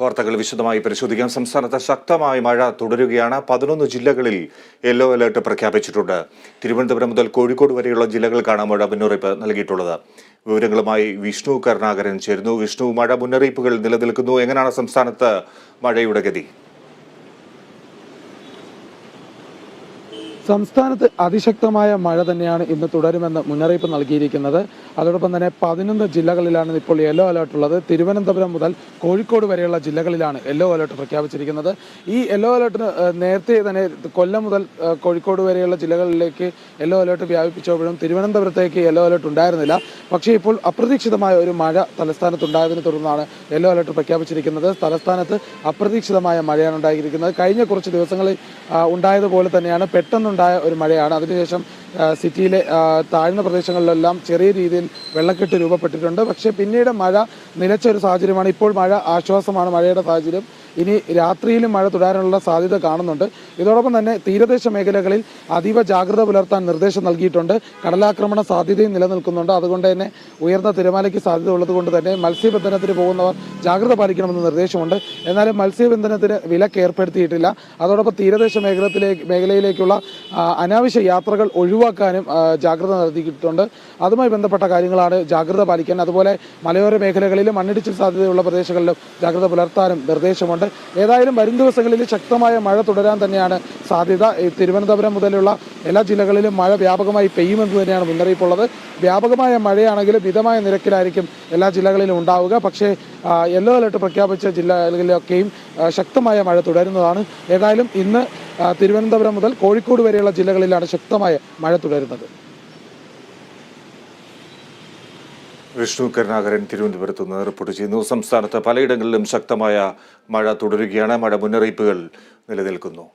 വാർത്തകൾ വിശദമായി പരിശോധിക്കാം. സംസ്ഥാനത്ത് ശക്തമായ മഴ തുടരുകയാണ്. 11 ജില്ലകളിൽ യെല്ലോ അലർട്ട് പ്രഖ്യാപിച്ചിട്ടുണ്ട്. തിരുവനന്തപുരം മുതൽ കോഴിക്കോട് വരെയുള്ള ജില്ലകൾക്കാണ് മഴ മുന്നറിയിപ്പ് നൽകിയിട്ടുള്ളത്. വിവരങ്ങളുമായി വിഷ്ണു കരുണാകരൻ ചേരുന്നു. വിഷ്ണു, മഴ മുന്നറിയിപ്പുകൾ നിലനിൽക്കുന്നു. എങ്ങനെയാണ് സംസ്ഥാനത്ത് മഴയുടെ ഗതി? സംസ്ഥാനത്ത് അതിശക്തമായ മഴ തന്നെയാണ് ഇന്ന് തുടരുമെന്ന് മുന്നറിയിപ്പ് നൽകിയിരിക്കുന്നത്. അതോടൊപ്പം തന്നെ 11 ജില്ലകളിലാണ് ഇപ്പോൾ യെല്ലോ അലർട്ട് ഉള്ളത്. തിരുവനന്തപുരം മുതൽ കോഴിക്കോട് വരെയുള്ള ജില്ലകളിലാണ് യെല്ലോ അലർട്ട് പ്രഖ്യാപിച്ചിരിക്കുന്നത്. ഈ യെല്ലോ അലർട്ടിന് നേരത്തെ തന്നെ കൊല്ലം മുതൽ കോഴിക്കോട് വരെയുള്ള ജില്ലകളിലേക്ക് യെല്ലോ അലർട്ട് വ്യാപിപ്പിച്ചപ്പോഴും തിരുവനന്തപുരത്തേക്ക് യെല്ലോ അലർട്ട് ഉണ്ടായിരുന്നില്ല. പക്ഷേ ഇപ്പോൾ അപ്രതീക്ഷിതമായ ഒരു മഴ തലസ്ഥാനത്തുണ്ടായതിനെ തുടർന്നാണ് യെല്ലോ അലർട്ട് പ്രഖ്യാപിച്ചിരിക്കുന്നത്. തലസ്ഥാനത്ത് അപ്രതീക്ഷിതമായ മഴയാണ് ഉണ്ടായിരിക്കുന്നത്. കഴിഞ്ഞ കുറച്ച് ദിവസങ്ങളിൽ ഉണ്ടായതുപോലെ തന്നെയാണ് പെട്ടെന്ന് ഒരു മഴയാണ്. അതിനുശേഷം സിറ്റിയിലെ താഴ്ന്ന പ്രദേശങ്ങളിലെല്ലാം ചെറിയ രീതിയിൽ വെള്ളക്കെട്ട് രൂപപ്പെട്ടിട്ടുണ്ട്. പക്ഷേ പിന്നീട് മഴ നിലച്ച ഒരു സാഹചര്യമാണ്. ഇപ്പോൾ മഴ ആശ്വാസമാണ് മഴയുടെ സാഹചര്യം. ഇനി രാത്രിയിലും മഴ തുടരാനുള്ള സാധ്യത കാണുന്നുണ്ട്. ഇതോടൊപ്പം തന്നെ തീരദേശ മേഖലകളിൽ അതീവ ജാഗ്രത പുലർത്താൻ നിർദ്ദേശം നൽകിയിട്ടുണ്ട്. കടലാക്രമണ സാധ്യതയും നിലനിൽക്കുന്നുണ്ട്. അതുകൊണ്ട് തന്നെ ഉയർന്ന തിരമാലയ്ക്ക് സാധ്യത ഉള്ളതുകൊണ്ട് തന്നെ മത്സ്യബന്ധനത്തിന് പോകുന്നവർ ജാഗ്രത പാലിക്കണമെന്ന് നിർദ്ദേശമുണ്ട്. എന്നാലും മത്സ്യബന്ധനത്തിന് വിലക്ക് ഏർപ്പെടുത്തിയിട്ടില്ല. അതോടൊപ്പം തീരദേശ മേഖലയിലേക്കുള്ള അനാവശ്യ യാത്രകൾ ഒഴിവാക്കാനും ജാഗ്രത നൽകിയിട്ടുണ്ട്. അതുമായി ബന്ധപ്പെട്ട കാര്യങ്ങളാണ് ജാഗ്രത പാലിക്കാൻ. അതുപോലെ മലയോര മേഖലകളിലും മണ്ണിടിച്ചിൽ സാധ്യതയുള്ള പ്രദേശങ്ങളിലും ജാഗ്രത പുലർത്താനും നിർദ്ദേശമുണ്ട്. ഏതായാലും വരും ദിവസങ്ങളിൽ ശക്തമായ മഴ തുടരാൻ തന്നെയാണ് സാധ്യത. തിരുവനന്തപുരം മുതലുള്ള എല്ലാ ജില്ലകളിലും മഴ വ്യാപകമായി പെയ്യുമെന്ന് തന്നെയാണ് മുന്നറിയിപ്പുള്ളത്. വ്യാപകമായ മഴയാണെങ്കിലും മിതമായ നിരക്കിലായിരിക്കും എല്ലാ ജില്ലകളിലും ഉണ്ടാവുക. പക്ഷേ യെല്ലോ അലർട്ട് പ്രഖ്യാപിച്ച ജില്ലകളിലൊക്കെയും ശക്തമായ മഴ തുടരുന്നതാണ്. ഏതായാലും ഇന്ന് തിരുവനന്തപുരം മുതൽ കോഴിക്കോട് വരെയുള്ള ജില്ലകളിലാണ് ശക്തമായ മഴ തുടരുന്നത്. വിഷ്ണു കരുണാകരൻ തിരുവനന്തപുരത്ത് നിന്ന് റിപ്പോർട്ട് ചെയ്യുന്നു. സംസ്ഥാനത്ത് പലയിടങ്ങളിലും ശക്തമായ മഴ തുടരുകയാണ്. മഴ മുന്നറിയിപ്പുകൾ നിലനിൽക്കുന്നു.